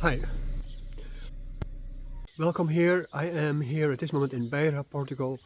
Hi, welcome here. I am here at this moment in Beira, Portugal,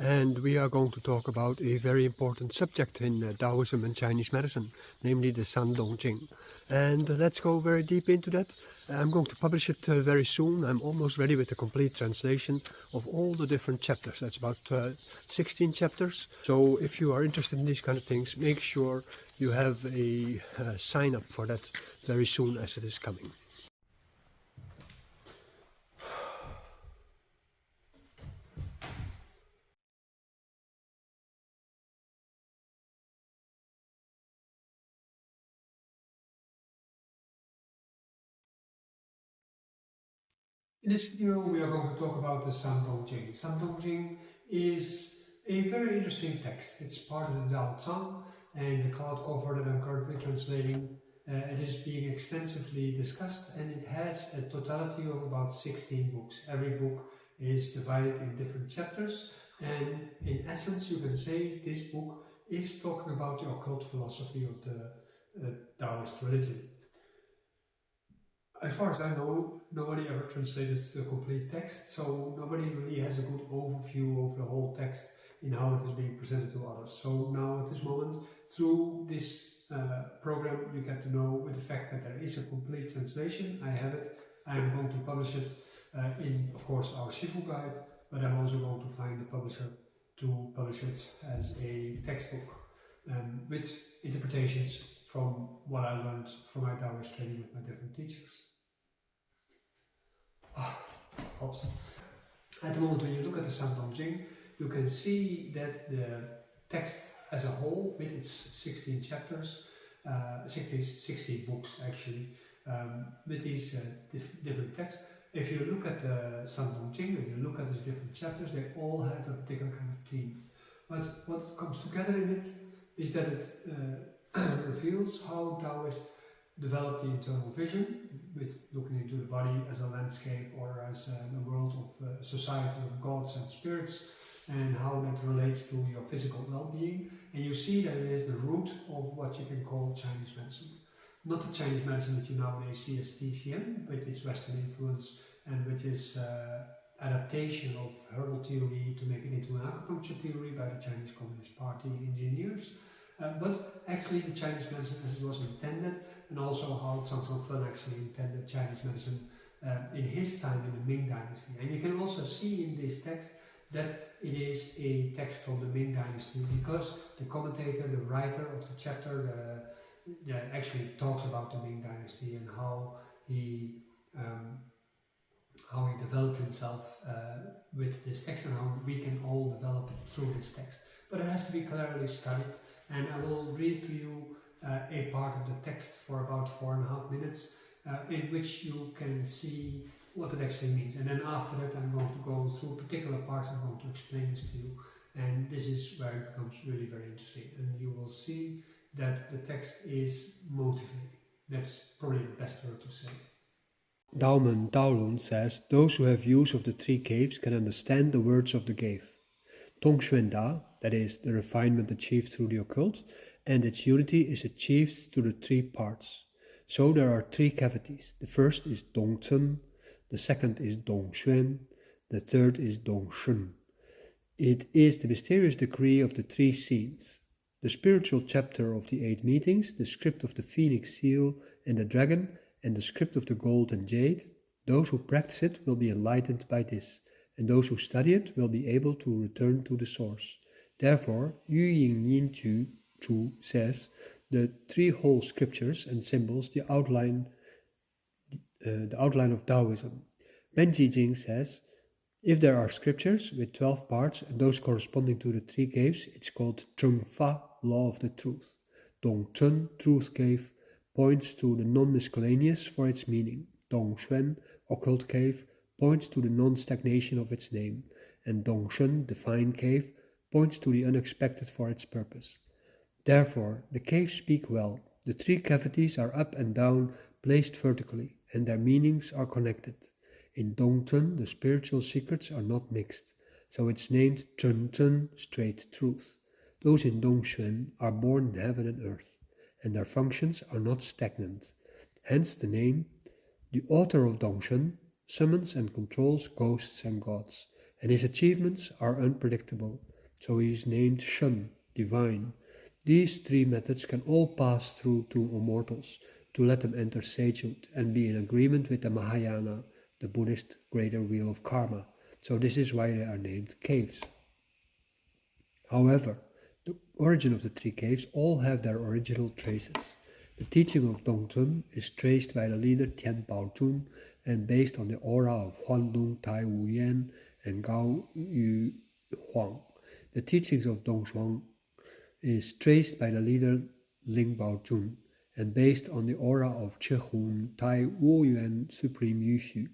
and we are going to talk about a very important subject in Taoism and Chinese medicine, namely the Shandong Jing. And let's go very deep into that. I'm going to publish it very soon. I'm almost ready with a complete translation of all the different chapters. That's about 16 chapters. So if you are interested in these kind of things, make sure you have a sign up for that very soon as it is coming. In this video we are going to talk about the Shandong Jing. Shandong Jing is a very interesting text. It's part of the Dao Zhang and the cloud cover that I'm currently translating. It is being extensively discussed and it has a totality of about 16 books. Every book is divided in different chapters and in essence you can say this book is talking about the occult philosophy of the Taoist religion. As far as I know, nobody ever translated the complete text, so nobody really has a good overview of the whole text in how it is being presented to others. So now at this moment, through this program, you get to know with the fact that there is a complete translation. I have it. I am going to publish it in, of course, our Shifu guide, but I'm also going to find a publisher to publish it as a textbook with interpretations from what I learned from my Taoist training with my different teachers. Hot. At the moment when you look at the Shandong Jing, you can see that the text as a whole, with its 16 chapters, 16 books actually, with these different texts. If you look at the Shandong Jing and you look at these different chapters, they all have a particular kind of theme. But what comes together in it is that it reveals how Taoists develop the internal vision, with looking into the body as a landscape or as a world of a society of gods and spirits, and how that relates to your physical well-being. And you see that it is the root of what you can call Chinese medicine. Not the Chinese medicine that you nowadays see as TCM, with its Western influence and with its adaptation of herbal theory to make it into an acupuncture theory by the Chinese Communist Party engineers. But actually the Chinese medicine as it was intended, and also how Zhang Zhongfen actually intended Chinese medicine in his time in the Ming dynasty. And you can also see in this text that it is a text from the Ming dynasty, because the commentator, the writer of the chapter, actually talks about the Ming dynasty and how he developed himself with this text, and how we can all develop through this text. But it has to be clearly studied, and I will read to you a part of the text for about 4.5 minutes, in which you can see what it actually means. And then after that I'm going to go through particular parts. I'm going to explain this to you, and this is where it becomes really very interesting, and you will see that the text is motivating. That's probably the best word to say. Daoland says, those who have use of the three caves can understand the words of the cave. Tongxuan Da, that is, the refinement achieved through the occult, and its unity is achieved through the three parts. So there are three cavities. The first is Dongzhen, the second is Dongxuan, the third is Dongshun. It is the mysterious decree of the three scenes. The spiritual chapter of the 8 meetings, the script of the phoenix seal and the dragon, and the script of the gold and jade. Those who practice it will be enlightened by this, and those who study it will be able to return to the source. Therefore, Yijing Chu says, the three whole scriptures and symbols, the outline of Taoism. Yijing says, if there are scriptures with 12 parts and those corresponding to the three caves, it's called Zheng Fa, law of the truth. Dongzhen, truth cave, points to the non-miscellaneous for its meaning. Dongxuan, occult cave, points to the non-stagnation of its name, and Dongshun, the fine cave, points to the unexpected for its purpose. Therefore, the caves speak well. The three cavities are up and down, placed vertically, and their meanings are connected. In Dongzhen, the spiritual secrets are not mixed, so it's named Zhenzhen, straight truth. Those in Dongxuan are born in heaven and earth, and their functions are not stagnant. Hence the name The author of Dongshen summons and controls ghosts and gods, and his achievements are unpredictable, so he is named Shun, divine. These three methods can all pass through to immortals to let them enter sagehood and be in agreement with the Mahayana, the Buddhist greater wheel of karma, so this is why they are named caves. However, the origin of the three caves all have their original traces. The teaching of Dongzhen is traced by the leader Tian Baozhun and based on the aura of Huandong Tai Wu Yan and Gao Yu Huang. The teachings of Dongshuang is traced by the leader Ling Baozhun and based on the aura of Chehun Tai Wu Yuan Supreme Yushu.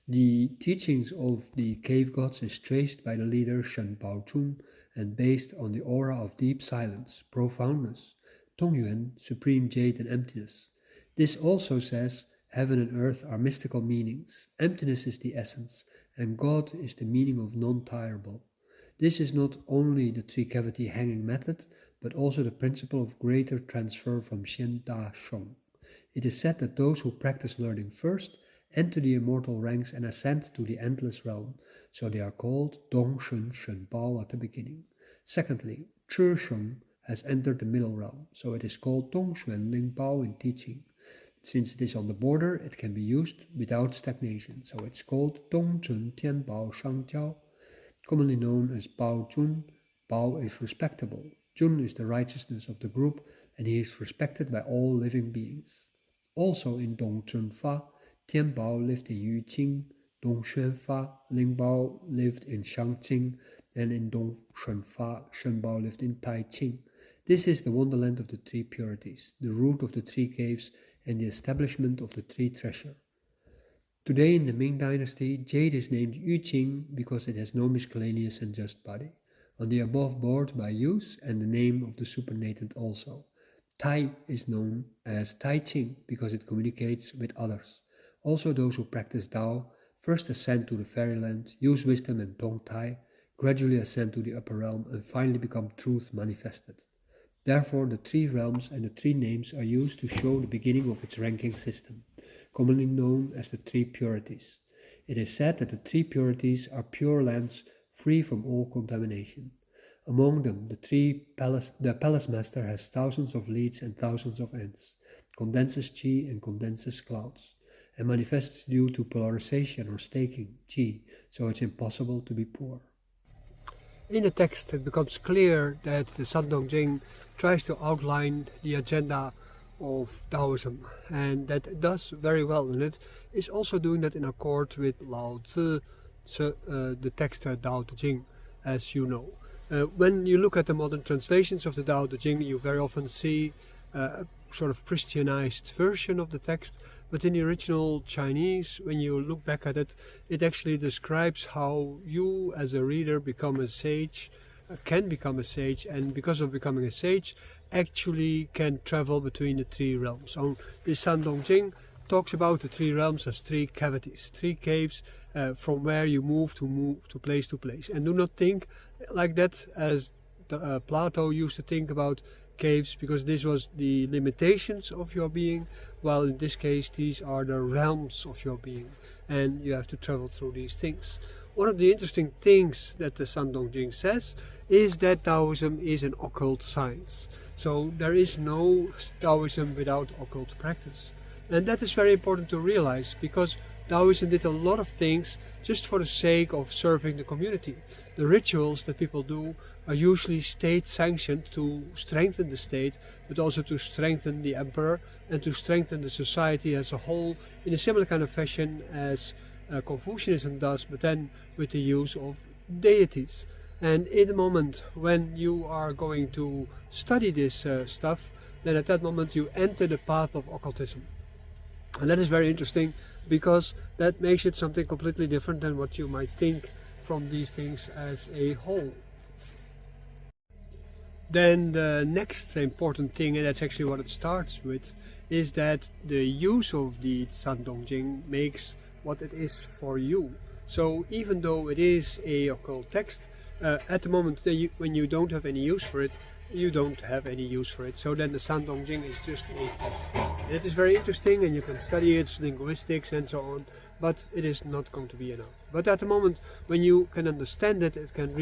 The teachings of the cave gods is traced by the leader Shen Baozhun and based on the aura of deep silence, profoundness, Tongyuan, supreme jade and emptiness. This also says heaven and earth are mystical meanings, emptiness is the essence, and God is the meaning of non-tirable. This is not only the three-cavity hanging method, but also the principle of greater transfer from Xian Da Shong. It is said that those who practice learning first enter the immortal ranks and ascend to the endless realm, so they are called Dong Shun Shen Bao at the beginning. Secondly, Chi Sheng has entered the middle realm, so it is called Dong Xuan Ling Bao in teaching. Since it is on the border, it can be used without stagnation, so it's called Dong Zhen Tian Bao Shang Jiao. Commonly known as Bao Jun, Bao is respectable. Jun is the righteousness of the group, and he is respected by all living beings. Also in Dong Zhen Fa, Tian Bao lived in Yijing, Dong Xuan Fa, Ling Bao lived in Xiantian, and in Dong Shen Fa, Shen Bao lived in Taiqing. This is the wonderland of the three purities, the root of the three caves, and the establishment of the three treasure. Today in the Ming dynasty, jade is named Yijing because it has no miscellaneous and just body. On the above board by use and the name of the supernatant also. Tai is known as Taiqing because it communicates with others. Also those who practice Dao first ascend to the fairyland, use wisdom and Dong Tai, gradually ascend to the upper realm and finally become truth manifested. Therefore the three realms and the three names are used to show the beginning of its ranking system, commonly known as the three purities. It is said that the three purities are pure lands free from all contamination. Among them, the palace master has thousands of leads and thousands of ants, condenses qi and condenses clouds, and manifests due to polarization or staking qi, so it's impossible to be poor. In the text it becomes clear that the Shandong Jing tries to outline the agenda of Taoism, and that it does very well, and it is also doing that in accord with Lao Tzu, the text Dao De Jing, as you know. When you look at the modern translations of the Dao De Jing, you very often see a sort of Christianized version of the text, but in the original Chinese, when you look back at it, it actually describes how you as a reader become a sage, can become a sage, and because of becoming a sage, actually can travel between the three realms. So the Shandong Jing talks about the three realms as three cavities, three caves from where you move to place to place. And do not think like that as Plato used to think about caves, because this was the limitations of your being, while in this case these are the realms of your being, and you have to travel through these things. One of the interesting things that the Shandong Jing says is that Taoism is an occult science. So there is no Taoism without occult practice. And that is very important to realize, because Taoism did a lot of things just for the sake of serving the community. The rituals that people do are usually state sanctioned to strengthen the state, but also to strengthen the emperor and to strengthen the society as a whole, in a similar kind of fashion as Confucianism does, but then with the use of deities. And in the moment when you are going to study this stuff, then at that moment you enter the path of occultism. And that is very interesting, because that makes it something completely different than what you might think from these things as a whole. Then the next important thing, and that's actually what it starts with, is that the use of the Shandong Jing makes what it is for you. So even though it is a occult text, at the moment when you don't have any use for it, you don't have any use for it. So then the Shandong is just a text. And it is very interesting, and you can study its linguistics and so on, but it is not going to be enough. But at the moment when you can understand it, it can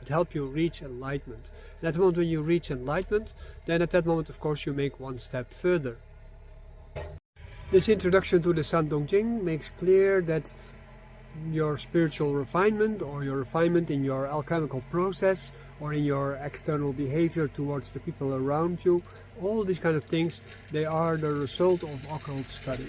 help you reach enlightenment. And at the moment when you reach enlightenment, then at that moment of course you make one step further. This introduction to the Shandong makes clear that your spiritual refinement, or your refinement in your alchemical process, or in your external behavior towards the people around you, all these kind of things, they are the result of occult study.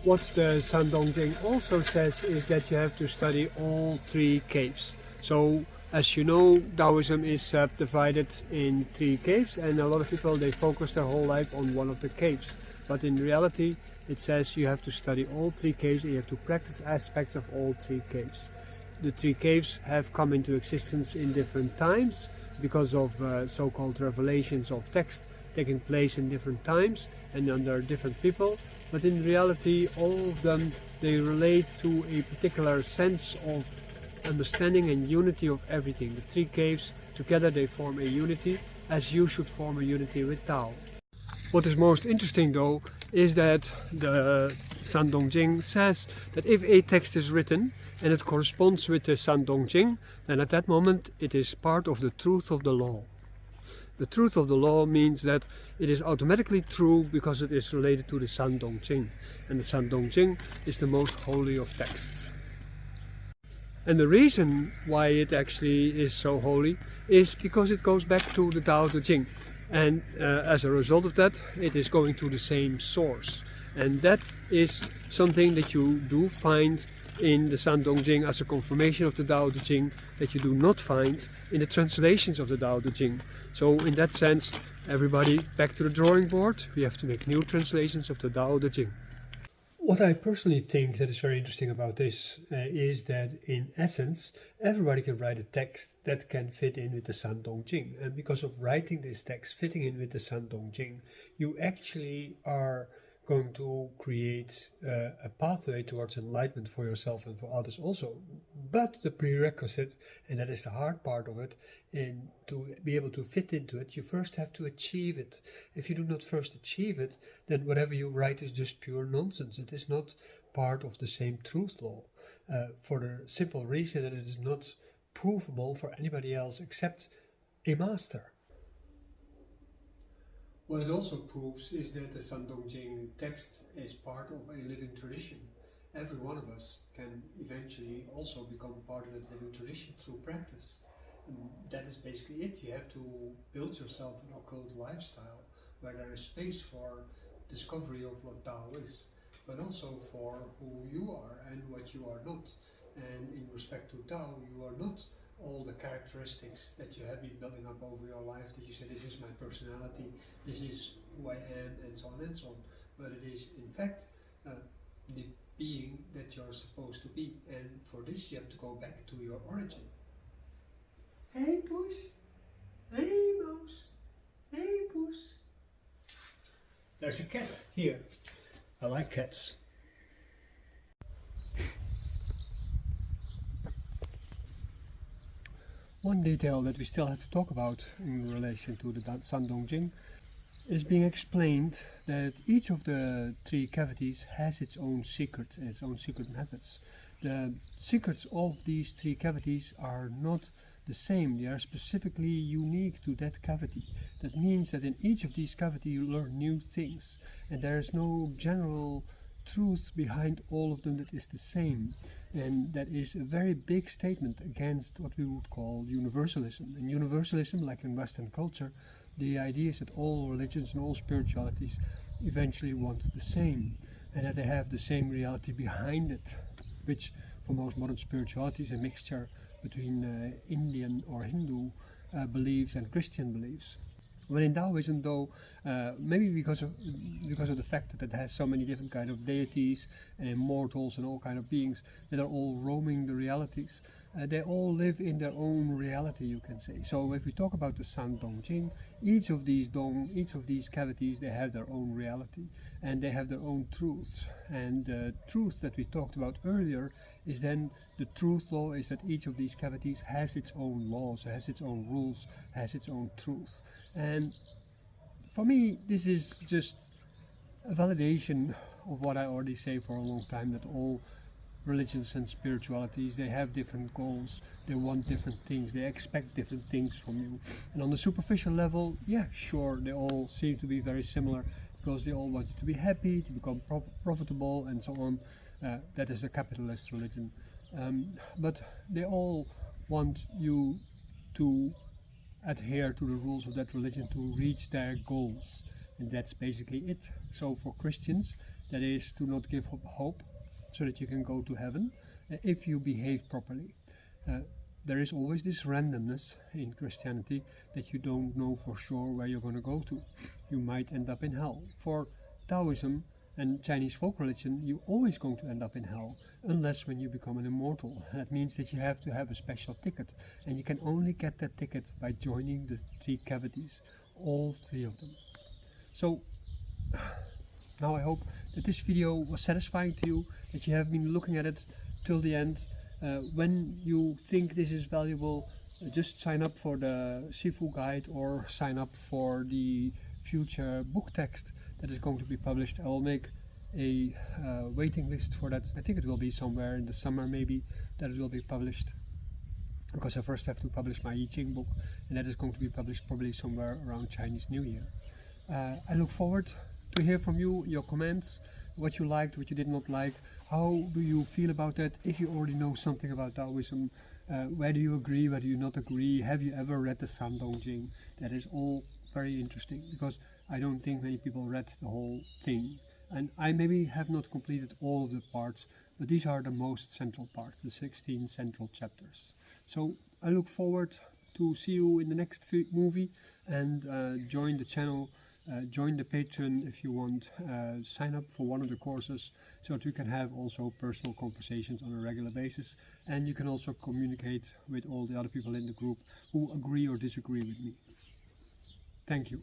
What the Shandong also says is that you have to study all three caves. So as you know, Taoism is divided in three caves, and a lot of people, they focus their whole life on one of the caves. But in reality, it says you have to study all three caves, and you have to practice aspects of all three caves. The three caves have come into existence in different times because of so-called revelations of text taking place in different times and under different people. But in reality, all of them, they relate to a particular sense of understanding and unity of everything. The three caves together, they form a unity, as you should form a unity with Tao. What is most interesting though is that the Shandong says that if a text is written and it corresponds with the Shandong, then at that moment it is part of the truth of the law. The truth of the law means that it is automatically true because it is related to the Shandong, and the Shandong is the most holy of texts. And the reason why it actually is so holy is because it goes back to the Tao Te Ching. And as a result of that, it is going to the same source. And that is something that you do find in the Shandong as a confirmation of the Tao Te Ching that you do not find in the translations of the Tao Te Ching. So in that sense, everybody back to the drawing board. We have to make new translations of the Tao Te Ching. What I personally think that is very interesting about this is that in essence everybody can write a text that can fit in with the Shandong, and because of writing this text fitting in with the Shandong, you actually are going to create a pathway towards enlightenment for yourself and for others also. But the prerequisite, and that is the hard part of it, and to be able to fit into it, you first have to achieve it. If you do not first achieve it, then whatever you write is just pure nonsense. It is not part of the same truth law, for the simple reason that it is not provable for anybody else except a master. What it also proves is that the Shandong text is part of a living tradition. Every one of us can eventually also become part of that living tradition through practice. And that is basically it. You have to build yourself an occult lifestyle where there is space for discovery of what Tao is, but also for who you are and what you are not. And in respect to Tao, you are not all the characteristics that you have been building up over your life, that you say, this is my personality, this is who I am, and so on and so on. But it is in fact the being that you're supposed to be, and for this you have to go back to your origin. Hey puss, hey mouse, hey puss. There's a cat here. I like cats. One detail that we still have to talk about in relation to the Shandong is being explained that each of the three cavities has its own secrets and its own secret methods. The secrets of these three cavities are not the same, they are specifically unique to that cavity. That means that in each of these cavities you learn new things, and there is no general truth behind all of them that is the same. And that is a very big statement against what we would call universalism. In universalism, like in Western culture, the idea is that all religions and all spiritualities eventually want the same, and that they have the same reality behind it, which for most modern spirituality is a mixture between Indian or Hindu beliefs and Christian beliefs. When in Taoism though, maybe because of the fact that it has so many different kind of deities and immortals and all kind of beings that are all roaming the realities, they all live in their own reality, you can say. So if we talk about the Shandong, each of these cavities, they have their own reality and they have their own truths. And the truth that we talked about earlier is then the truth law is that each of these cavities has its own laws, has its own rules, has its own truth. And for me, this is just a validation of what I already say for a long time, that all religions and spiritualities, they have different goals, they want different things, they expect different things from you. And on the superficial level, yeah, sure, they all seem to be very similar, because they all want you to be happy, to become profitable and so on. That is a capitalist religion. But they all want you to adhere to the rules of that religion to reach their goals. And that's basically it. So for Christians, that is to not give up hope, so that you can go to heaven if you behave properly. There is always this randomness in Christianity that you don't know for sure where you're going to go to. You might end up in hell. For Taoism and Chinese folk religion, you're always going to end up in hell, unless when you become an immortal. That means that you have to have a special ticket, and you can only get that ticket by joining the 3 cavities, all 3 of them. So now I hope that this video was satisfying to you, that you have been looking at it till the end. When you think this is valuable, just sign up for the Sifu guide or sign up for the future book text that is going to be published. I will make a waiting list for that. I think it will be somewhere in the summer maybe that it will be published, because I first have to publish my Yijing book, and that is going to be published probably somewhere around Chinese New Year. I look forward to hear from you, your comments, what you liked, what you did not like, how do you feel about that, if you already know something about Taoism, where do you agree, where do you not agree, have you ever read the Shandong? That is all very interesting, because I don't think many people read the whole thing, and I maybe have not completed all of the parts, but these are the most central parts, the 16 central chapters. So I look forward to see you in the next movie, and join the channel. Join the Patreon if you want, sign up for one of the courses so that we can have also personal conversations on a regular basis, and you can also communicate with all the other people in the group who agree or disagree with me. Thank you.